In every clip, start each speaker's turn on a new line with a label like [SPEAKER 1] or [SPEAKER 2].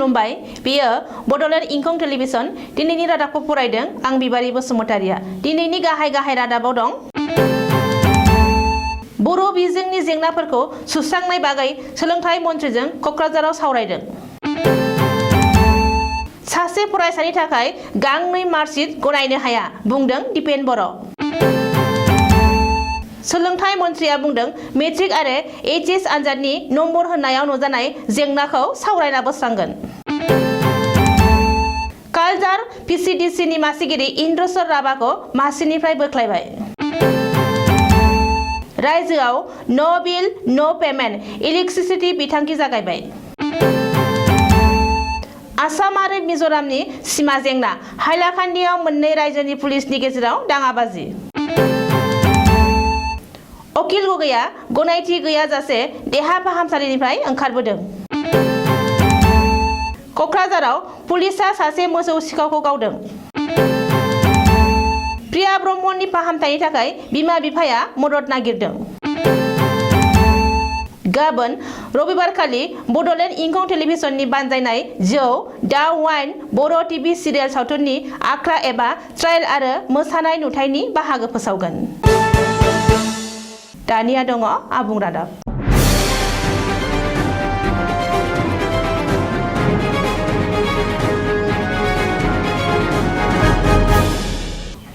[SPEAKER 1] खुलुमबाय बेयो बड'लेण्ड इंखं टेलिभिजन दिनैनि रादाबखौ फरायदों आं बिबारि बसुमतारिया दिनैनि गाहाय रादाबाव दं बर' बिजोंनि जेंनाफोरखौ सुस्रांनाय बागै सोलोंथाइ मन्थ्रिजों क'क्राझाराव सावरायदों सासे फरायसानि थाखाय गांनै मार्कशीट गनायनो हाया बुंदों दिपेन बर' सोलोंथाइ मन्थ्रिया बुंदों मेट्रिक आरो एचएस आनजादनि नम्बर होनायाव नुजानाय जेंनाखौ सावरायना बोस्रांगोन कालजार पिसिडिसिनि मासिगिरि इन्द्रसर राभाखौ मासिनिफ्राय बोख्लायबाय रायजोआव नो बिल नो पेमेन्ट इलेक्ट्रिसिटि बिथांखि जागायबाय आसाम आरो मिज'रामनि सिमा जेंना हाइलाकान्दियाव मोननै रायजोनि पुलिसनि गेजेराव दाङाबाजि अकिल गगैया गनायथि गैयाजासे देहा फाहामसालिनिफ्राय ओंखारबोदों क'क्राझाराव पुलिसआ सासे मोसौ सिखावखौ गावदों प्रिया ब्रह्मनि फाहामथायनि थाखाय बिमा बिफाया मदद नागिरदों गाबोन रबिबारखालि बड'लेण्ड इंखं टेलिभिजननि बानजायनाय जौ दाउ वाइन बर' टिभि सिरियेल सावथुननि आखरा एबा ट्रायल आरो मोसानाय नुथायनि बाहागो फोसावगोन दानिया दङ आबुं रादाब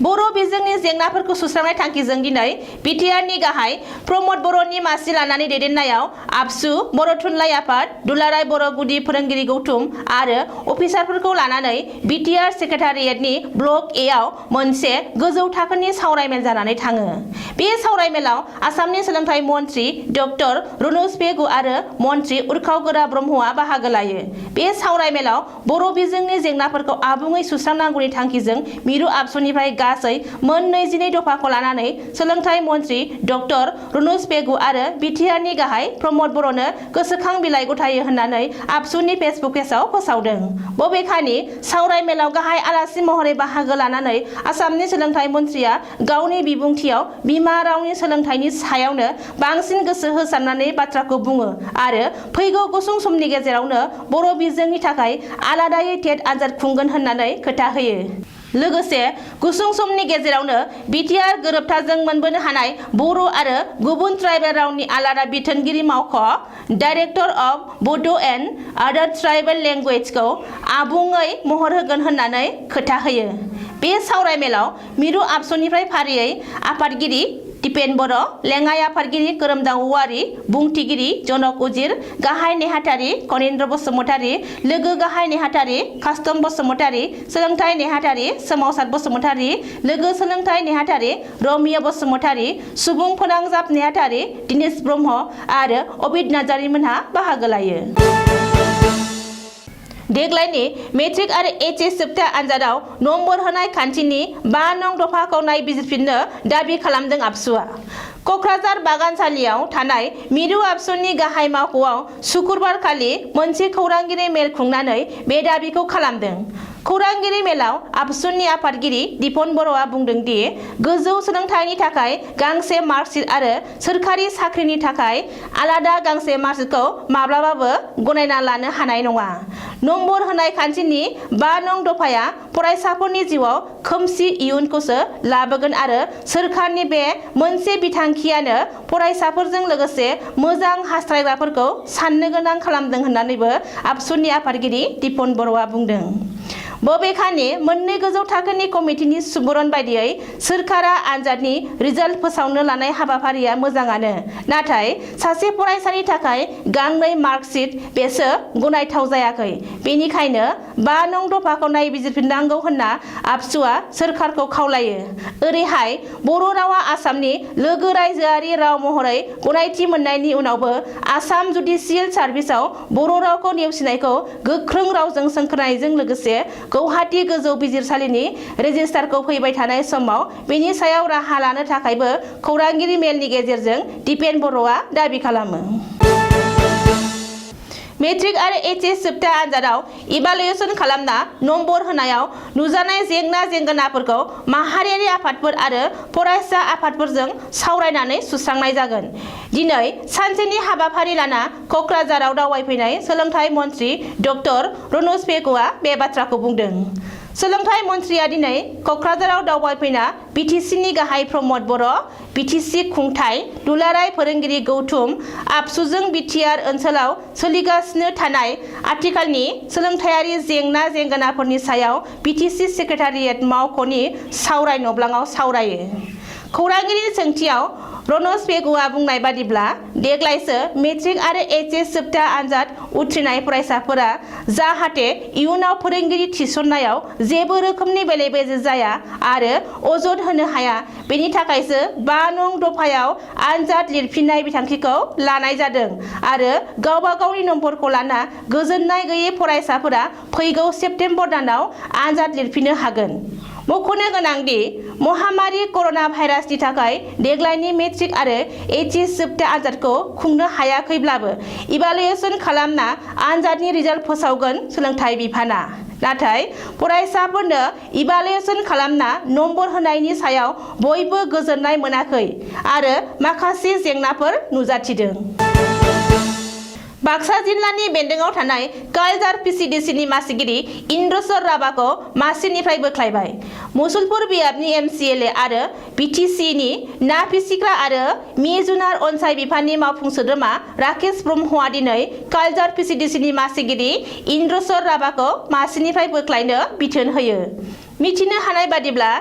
[SPEAKER 1] बर' बिजोंनि जेंनाफोरखौ सुस्रांनाय थांखिजों दिनै बिटिआरनि गाहाय प्रमद बर'नि मासि लानानै दैदेननायाव आबसु बर' थुनलाइ आफाद दुलाराय बर' गुदि फोरोंगिरि गौथुम आरो अफिसारफोरखौ लानानै बिटिआर सेक्रेटारियेटनि ब्लक ए आव मोनसे गोजौ थाखोनि सावरायमेल जानानै थाङो बे सावरायमेलाव आसामनि सोलोंथाइ मन्थ्रि डक्टर रुनुज पेगु आरो मन्थ्रि उर्खाव गोरा ब्रह्मआ बाहागो लायो बे सावरायमेलाव बर' बिजोंनि जेंनाफोरखौ आबुङै सुस्रांनांगौनि थांखिजों मिरु आबसुनिफ्राय गासै मोन 22 दफाखौ लानानै सोलोंथाइ मन्थ्रि डक्टर रुनुज पेगु आरो बिटिआरनि गाहाय प्रमद बर'नो गोसोखां बिलाइ गथायो होननानै आबसुनि फेसबुक पेजआव फोसावदों बबेखानि सावरायमेलाव गाहाय आलासि महरै बाहागो लानानै आसामनि सोलोंथाइ मन्थ्रिया गावनि बिबुंथियाव बिमा रावनि सोलोंथाइनि सायावनो बांसिन गोसो होसारनानै बाथ्राखौ बुङो आरो फैगौ गुसुं समनि गेजेरावनो बर' बिजोंनि थाखाय आलादायै टेट आनजाद खुंगोन होननानै खोथा होयो लोगोसे गुसुं समनि गेजेरावनो बिटिआर गोरोबथाजों मोनबोनो हानाय बर' आरो गुबुन ट्राइबेल रावनि आलादा बिथोनगिरि मावख' डाइरेक्टर अफ बड' एन्ड आदार ट्राइबेल लेंगुवेजखौ आबुङै महर होगोन होननानै खोथा होयो बे सावरायमेलाव मिरु आबसुनिफ्राय फारियै आफादगिरि दिपेन बर' लेङाइ आफादगिरि खोरोमदाव औवारि बुंथिगिरि जनक उजिर गाहाय नेहाथारि कनिन्द्र बसुमतारि लोगो गाहाय नेहाथारि कास्टम बसुमतारि सोलोंथाइ नेहाथारि सोमावसार बसुमतारि लोगो सोलोंथाइ नेहाथारि रमिय बसुमतारि सुबुं फोनांजाब नेहाथारि दिनेश ब्रह्म आरो अबिद नार्जारिमोनहा बाहागो लायो देग्लायनि मेट्रिक आरो एचएस जोबथा आनजादाव नम्बर होनाय खान्थिनि 5 नं दफाखौ नायबिजिरफिननो दाबि खालामदों आबसुआ क'क्राझार बागानसालियाव थानाय मिरु आबसुनि गाहाय मावख'आव सुक्रुबारखालि मोनसे खौरांगिरि मेल खुंनानै बे दाबिखौ खालामदों खौरांगिरि मेलाव आबसुनि आफादगिरि दिपन बर'आ बुंदों दि गोजौ सोलोंथाइनि थाखाय गांसे मार्कशीट आरो सोरखारि साख्रिनि थाखाय आलादा गांसे मार्कशीटखौ माब्लाबाबो गनायना लानो हानाय नङा नम्बर होनाय खान्थिनि 5 नं दफाया फरायसाफोरनि जिउआव खोमसि इयुनखौसो लाबोगोन आरो सोरखारनि बे मोनसे बिथांखियानो फरायसाफोरजों लोगोसे मोजां हास्थायग्राफोरखौ साननो गोनां खालामदों होननानैबो आबसुनि आफादगिरि दिपन बर'आ बुंदों बबेखानि मोननै गोजौ थाखोनि कमिटिनि सुबुरुन बायदियै सोरखारा आनजादनि रिजाल्ट फोसावनो लानाय हाबाफारिया मोजाङानो नाथाय सासे फरायसानि थाखाय गांनै मार्कशीट बेसो गनायथाव जायाखै बेनिखायनो 5 नं दफाखौ नायबिजिरफिननांगौ होनना आबसुआ सोरखारखौ खावलायो ओरैहाय बर' रावा आसामनि लोगो रायजोआरि राव महरै गनायथि मोननायनि उनावबो आसाम जुडिसियेल सार्भिसआव बर' रावखौ नेवसिनायखौ गोख्रों रावजों सोंखोनायजों लोगोसे गौहाटी गोजौ बिजिरसालिनि रेजिस्टारखौ फैबाय थानाय समाव बेनि सायाव राहा लानो थाखायबो खौरांगिरि मेलनि गेजेरजों दिपेन बर'आ दाबि खालामो मेट्रिक आरो एचएस जोबथा आनजादाव इभालुएसन खालामना नम्बर होनायाव नुजानाय जेंना जेंगोनाफोरखौ माहारियारि आफादफोर आरो फरायसा आफादफोरजों सावरायनानै सुस्रांनाय जागोन। दिनै सानसेनि हाबाफारि लाना कक्राझाराव दावबायफैनाय सोलोंथाइ मन्त्रि डक्टर रनज पेगुआ बे बाथ्राखौ बुंदों। सोलोंथाइ मन्त्रिया दिनै कक्राझाराव दावबायफैना बिटिसिनि गाहाय प्रमद बर', बिटिसि खुंथाइ दुलाराय फोरोंगिरि गौथुम आबसुजों बिटिआर ओनसोलाव सोलिगासिनो थानाय आथिखालनि सोलोंथायारि जेंना जेंगोनाफोरनि सायाव बिटिसि सेक्रेटारियेट मावख'नि सावराय नब्लाङाव सावरायो। खौरांगिरिनि सोंथियाव रनज पेगुआ बुंनाय बादिब्ला देग्लायसो मेट्रिक आरो एचएस जोबथा आनजाद उथ्रिनाय फरायसाफोरा जाहाथे इयुनाव फोरोंगिरि थिसननायाव जेबो रोखोमनि बेले बेजे जाया आरो अजद होनो हाया बेनि थाखायसो 5 नं दफायाव आनजाद लिरफिननाय बिथांखिखौ लानाय जादों आरो गावबा गावनि नम्बरखौ लाना गोजोननाय गैयै फरायसाफोरा फैगौ सेप्तेम्बर दानाव आनजाद लिरफिननो हागोन। मख'नो गोनांदि महामारी कर'ना भाइरासनि थाखाय देग्लायनि मेट्रिक आरो एचएस जोबथा आनजादखौ खुंनो हायाखैब्लाबो इभालुएसन खालामना आनजादनि रिजाल्ट फोसावगोन सोलोंथाइ बिफाना। नाथाय फरायसाफोरनो इभालुएसन खालामना नम्बर होनायनि सायाव बयबो गोजोननाय मोनाखै आरो माखासे जेंनाफोर नुजाथिदों। बाक्सा जिल्लानि बेन्दोङाव थानाय कालजार पिसिडिसिनि मासिगिरि इन्द्रसर राभाखौ मासिनिफ्राय बोख्लायबाय। मुसलपुर बियाबनि एमसिएलए आरो बिटिसिनि ना फिसिग्रा आरो मि जुनार अनसाय बिफाननि मावफुं सोद्रोमा राकेश ब्रह्मआ दिनै कालजार पिसिडिसिनि मासिगिरि इन्द्रसर राभाखौ मासिनिफ्राय बोख्लायनो बिथोन होयो। मिथिनो हानाय बादिब्ला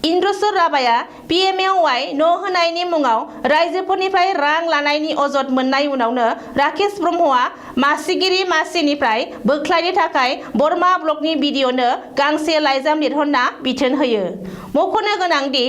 [SPEAKER 1] इन्द्रसर राभाया पिएमएवाइ न' होनायनि मुङाव रायजोफोरनिफ्राय रां लानायनि अजद मोननाय उनावनो राकेश ब्रह्मआ मासिगिरि मासिनिफ्राय बोख्लायनो थाखाय बरमा ब्लकनि बिडिअनो गांसे लाइजाम लिरहरना बिथोन होयो। मख'नो गोनांदि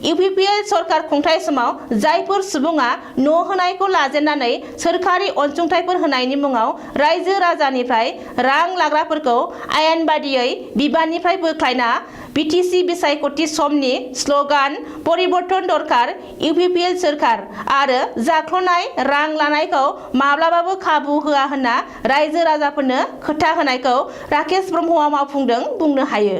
[SPEAKER 1] इउपिपिएल सरकार खुंथाय समाव जायफोर सुबुङा न' होनायखौ लाजेननानै सोरखारि अनसुंथाइफोर होनायनि मुङाव रायजो राजानिफ्राय रां लाग्राफोरखौ आयेन बादियै बिबाननिफ्राय बोख्लायना बिटिसि बिसायख'थि समनि स्ल'गान परिबर्तन दरकार इउपिपिएल सोरखार आरो जाख्ल'नाय रां लानायखौ माब्लाबाबो खाबु होआ होनना रायजो राजाफोरनो खोथा होनायखौ राकेश ब्रह्मआ मावफुंदों बुंनो हायो।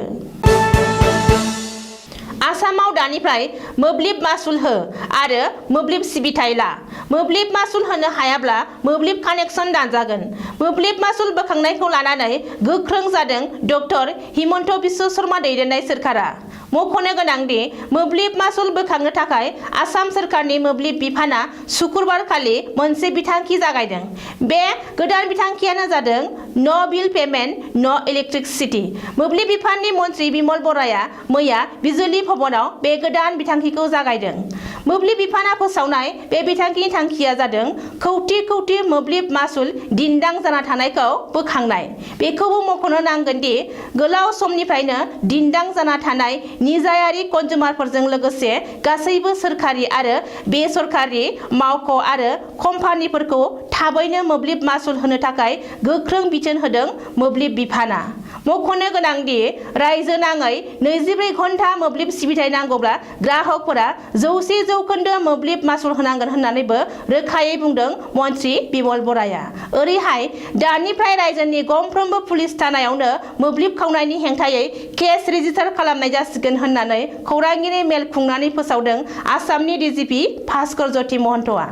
[SPEAKER 1] आसामाव दानिफ्राय मोब्लिब मासुल हो आरो मोब्लिब सिबिथाय ला। मोब्लिब मासुल होनो हायाब्ला मोब्लिब कानेक्सन दानजागोन। मोब्लिब मासुल बोखांनायखौ लानानै गोख्रों जादों डक्टर हिमन्त बिश्व शर्मा दैदेननाय सोरखारा। मख'नो गोनांदि मोब्लिब मासुल बोखांनो थाखाय आसाम सोरखारनि मोब्लिब बिफाना शुक्रबारखालि मोनसे बिथांखि जागायदों। बे गोदान बिथांखियानो जादों न' बिल पेमेन्ट न' इलेक्ट्रिसिटि। मोब्लिब बिफाननि मन्त्रि बिमल बराया मैया बिजुली भवनाव बे गोदान बिथांखिखौ जागायदों। मोब्लिब बिफाना फोसावनाय बे बिथांखिनि थांखिया जादों खौटि खौटि मोब्लिब मासुल दिन्दां जाना थानायखौ बोखांनाय। बेखौबो मख'नो नांगोन दि गोलाव समनिफ्रायनो दिन्दां जाना थानाय निजायारि कन्जुमारफोरजों लोगोसे गासैबो सोरखारि आरो बेसरकारि मावख' आरो कम्पानिफोरखौ थाबैनो मोब्लिब मासुल होनो थाखाय गोख्रों बिथोन होदों मोब्लिब बिफाना। मख'नो गोनांदि रायजो नाङै 24 घन्टा मोब्लिब सिबिथाय नांगौब्ला ग्राहकफोरा 100% मोब्लिब मासुल होनांगोन होननानैबो रोखायै बुंदों मन्त्रि बिमल बराया। ओरैहाय दानिफ्राय रायजोनि गंफ्रोमबो पुलिस थानायावनो मोब्लिब खावनायनि हेंथायै केस रेजिस्टार खालामनाय जासिगोन होननानै खौरांगिरि मेल खुंनानै फोसावदों आसामनि डिजिपि भास्कर ज्योति महन्तआ।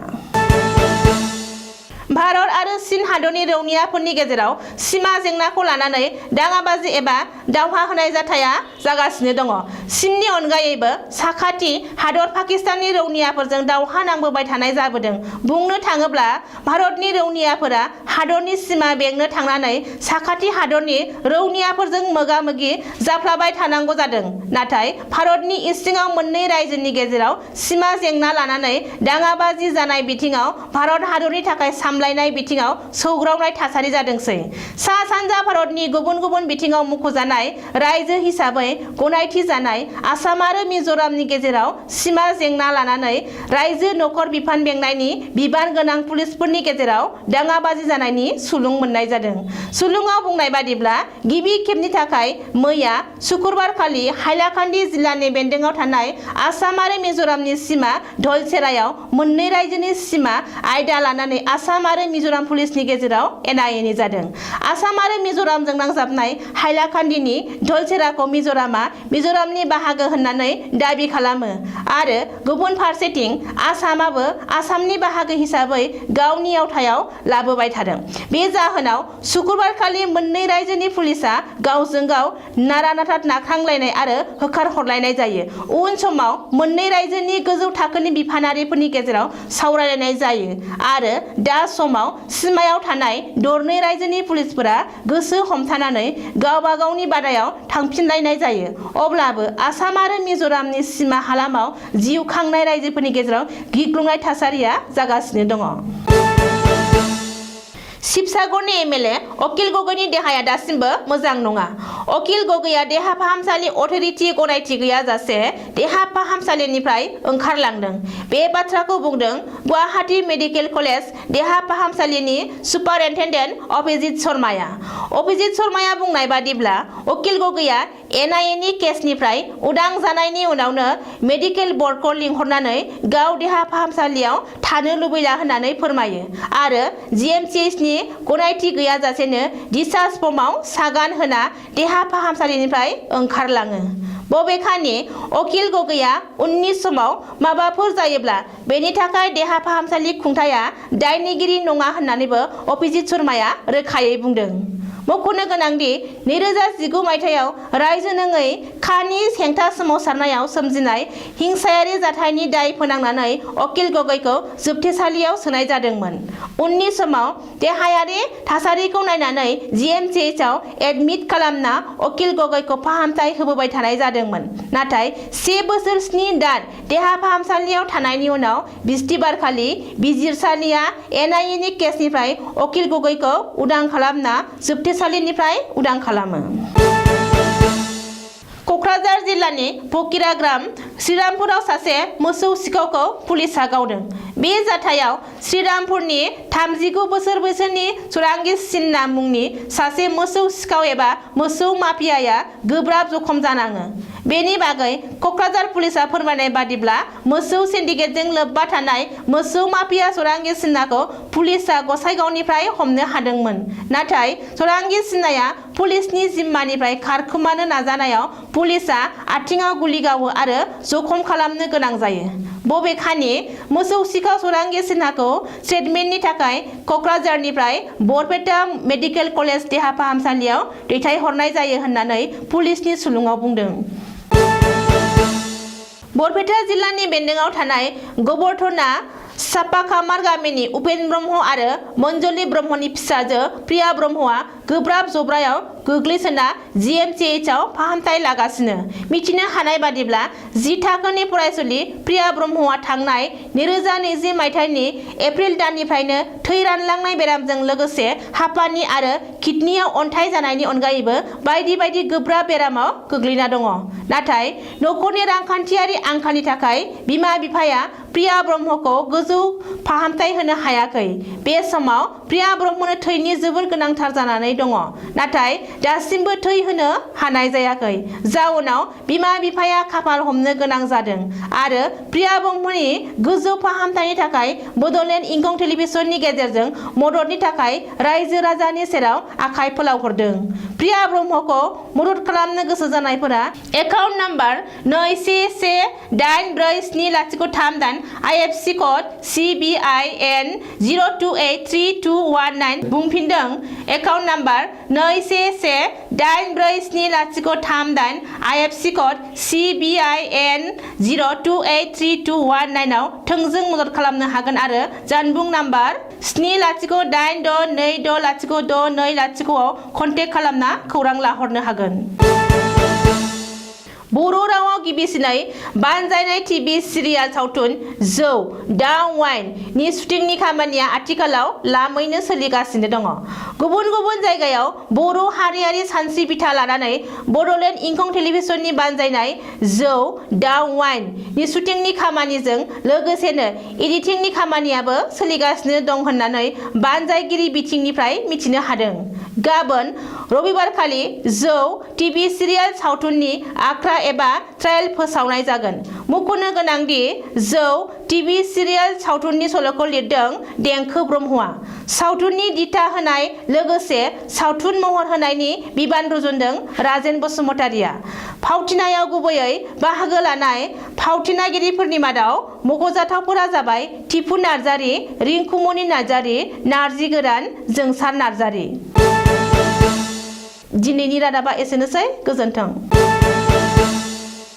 [SPEAKER 1] भारत आरो चीन हादरनि रौनियाफोरनि गेजेराव सीमा जेंनाखौ लानानै दाङाबाजि एबा दावहा होनाय जाथाया जागासिनो दङ। चीननि अनगायैबो साखाथि हादर पाकिस्ताननि रौनियाफोरजों दावहा नांबोबाय थानाय जाबोदों। बुंनो थाङोब्ला भारतनि रौनियाफोरा हादरनि सीमा बेंनो थांनानै साखाथि हादरनि रौनियाफोरजों मोगा मोगि जाफ्लाबाय थानांगौ जादों। नाथाय भारतनि इसिङाव मोननै रायजोनि गेजेराव सीमा जेंना लानानै दाङाबाजि जानाय बिथिङाव भारत हादरनि थाखाय सामलायनाय बिथिङाव सौग्रावनाय थासारि जादोंसै। सा सानजा भारतनि गुबुन गुबुन बिथिङाव मुंख'जानाय रायजो हिसाबै गनायथि जानाय थानाय आसाम आरो मिजोरामनि गेजेराव सिमा जेंना लानानै रायजो नखर बिफान बेंनायनि बिबान गोनां पुलिसफोरनि गेजेराव दाङाबाजि जानायनि सुलुं मोननाय जादों। सुलुङाव बुंनाय बादिब्ला गिबि खेबनि थाखाय मैया सुक्रुबारखालि हाइलाकान्दि जिल्लानि बेन्दोङाव थानाय आसाम आरो मिजोरामनि सिमा धलसेरायाव मोननै रायजोनि सिमा आयदा लानानै आसाम आरो मिजोराम पुलिसनि गेजेराव एना-एनि जादों। आसाम आरो मिजोरामजों नांजाबनाय हाइलाकान्दिनि धलसेराखौ मिजोरामनि बाहागो होननानै दाबि खालामो आरो गुबुन फारसेथिं आसामाबो आसामनि बाहागो हिसाबै गावनि आवथायाव लाबोबाय थादों। बे जाहोनाव सुक्रुबारखालि मोननै रायजोनि पुलिसा गावजों गाव नारा-नाथा नाख्रांलायनाय आरो होखारहरलायनाय जायो। उन समाव मोननै रायजोनि गोजौ थाखोनि बिफानारिफोरनि गेजेराव सावरायलायनाय जायो आरो दा समाव सिमायाव थानाय दरनै रायजोनि पुलिसफोरा गोसो हमथानानै गावबा गावनि बादायाव थांफिनलायनाय जायो। अब्लाबो आसाम आरो मिजोरामनि सिमा हालामाव जिउ खांनाय रायजोफोरनि गेजेराव गिख्रंनाय थासारिया जागासिनो दङ। शिबसागरनि एमएलए अखिल गगৈनि देहाया दासिमबो मोजां नङा। अखिल गगৈया देहा फाहामसालि अथ'रिटि गनायथि गैयाजासे देहा फाहामसालिनिफ्राय ओंखारलांदों। बे बाथ्राखौ बुंदों गुवाहाटी मेडिकेल कलेज देहा फाहामसालिनि सुपारिनटेन्डेन्ट अभिजित शर्माया। अभिजित शर्माया बुंनाय बादिब्ला अखिल गगৈया एना-एनि केसनिफ्राय उदां जानायनि उनावनो मेडिकेल बर्डखौ लिंहरनानै गाव देहा फाहामसालियाव थानो लुबैला होननानै फोरमायो आरो जिएमसिएचनि गनायथि गैयाजासेनो डिस्चार्ज फर्मआव सागान होना देहा फाहामसालिनिफ्राय ओंखारलाङो। बबेखानि अखिल गगৈया उननि समाव माबाफोर जायोब्ला बेनि थाखाय देहा फाहामसालि खुंथाया दायनिगिरि नङा होननानैबो अभिजित शर्माया रोखायै बुंदों। मख'नो गोनांदि 2019 मायथाइयाव रायजो नङै खानि हेंथा सोमावसारनायाव सोमजिनाय हिंसायारि जाथायनि दाय फोनांनानै अखिल गगৈखौ जोबथेसालियाव सोनाय जादोंमोन। उननि समाव देहायारि थासारिखौ नायनानै जिएमसिएचआव एडमिट खालामना अखिल गगৈखौ फाहामथाय होबोबाय थानाय जादोंमोन। नाथाय 1 बोसोर 7 दान देहा फाहामसालियाव थानायनि उनाव बिस्थिबारखालि बिजिरसालिया एना-एनि केसनिफ्राय अखिल गगৈखौ उदां खालामना जोबथेसालिनिफ्राय उदां खालामो। क'क्राझार जिल्लानि फकिराग्राम श्रीरामपुराव सासे मोसौ सिखावखौ पुलिसआ गावदों। बे जाथायाव श्रीरामपुरनि 39 बोसोर बैसोनि चुरांगी सिन्हा मुंनि सासे मोसौ सिखाव एबा मोसौ माफियाया गोब्राब जखम जानाङो। बेनि बागै क'क्राझार पुलिसआ फोरमायनाय बादिब्ला मोसौ सिन्डिकेटजों लोब्बा थानाय मोसौ माफिया चुरांगी सिन्हाखौ पुलिसआ गसाइगावनिफ्राय हमनो हादोंमोन। नाथाय चुरांगी सिन्हाया पुलिसनि जिम्मानिफ्राय खारखोमानो नाजानायाव पुलिसआ आथिंआव गुलि गावो आरो जखम खालामनो गोनां जायो। बबेखानि मोसौ सिखाव चुरांगी सिन्हाखौ ट्रिटमेन्टनि थाखाय क'क्राझारनिफ्राय बरपेटा मेडिकेल कलेज देहा फाहामसालियाव दैथायहरनाय जायो होननानै पुलिसनि सुलुङाव बुंदों। बरपेटा जिल्लानि बेन्दोङाव थानाय गोबरधना सापाखामार गामिनि उपेन ब्रह्म आरो मन्जलि ब्रह्मनि फिसाजो प्रिया ब्रह्मआ गोब्राब जब्रायाव गोग्लैसोना जिएमसिएचआव फाहामथाय लागासिनो। मिथिनो हानाय बादिब्ला 10 थाखोनि फरायसुलि प्रिया ब्रह्मआ थांनाय 2020 मायथाइनि एप्रिल दाननिफ्रायनो थै रानलांनाय बेरामजों लोगोसे हापानि आरो किडनियाव अन्थाइ जानायनि अनगायैबो बायदि बायदि गोब्राब बेरामाव गोग्लैना दङ। नाथाय नखरनि रांखान्थियारि आंखालनि थाखाय बिमा-बिफाया प्रिया ब्रह्मखौ गोजौ फाहामथाय होनो हायाखै। बे समाव प्रिया ब्रह्मनो थैनि जोबोर गोनांथार जानानै दङ। नाथाय दासिमबो थै होनो हानाय जायाखै। जाउनाव बिमा-बिफाया खाफाल हमनो गोनां जादों आरो प्रिया ब्रह्मनि गोजौ फाहामथायनि थाखाय बड'लेण्ड इंखं टेलिभिजननि गेजेरजों मददनि थाखाय रायजो राजानि सेराव आखाइ फोलावहरदों। प्रिया ब्रह्मखौ मदद खालामनो गोसो जानायफोरा account number 9118470338 IFC code CBIN 0283219 बुंफिनदों account number 9118470338 IFC code CBIN 0283219 आव थोंजों मदद खालामनो हागोन आरो जानबुं नाम्बार 7086260620 आव कन्टेक्ट खालामना खौरां लाहरनो हागोन। बर' रावाव गिबिसिनै बानजायनाय टिभि सिरियाल सावथुन जौ दाउ वाइन नि शुटिंनि खामानिया आथिखालाव लामैनो सोलिगासिनो दङ। गुबुन गुबुन जायगायाव बर' हारियारि सानस्रि बिथा लानानै बड'लेण्ड इंखं टेलिभिजननि बानजायनाय जौ दाउ वाइन नि शुटिंनि खामानिजों लोगोसेनो एडिटिंनि खामानियाबो सोलिगासिनो दं होननानै बानजायगिरि बिथिंनिफ्राय मिथिनो हादों। गाबोन रबिबारखालि जौ टिभि सिरियाल सावथुननि आखरा एबा ट्रायल फोसावनाय जागोन। मख'नो गोनांदि जौ टिभि सिरियाल सावथुननि सल'खौ लिरदों देंखो ब्रह्मआ। सावथुननि दिथा होनाय लोगोसे सावथुन महर होनायनि बिबान रुजुनदों राजेन बसुमतारिया। फावथिनायाव गुबैयै बाहागो लानाय फावथिनागिरिफोरनि मादाव मख'जाथावफोरा जाबाय टिपु नार्जारि, रिंकुमनि नार्जारि, नार्जि गोरान, जोंसार नार्जारि। दिनैनि रादाबा एसेनोसै। गोजोन्थों।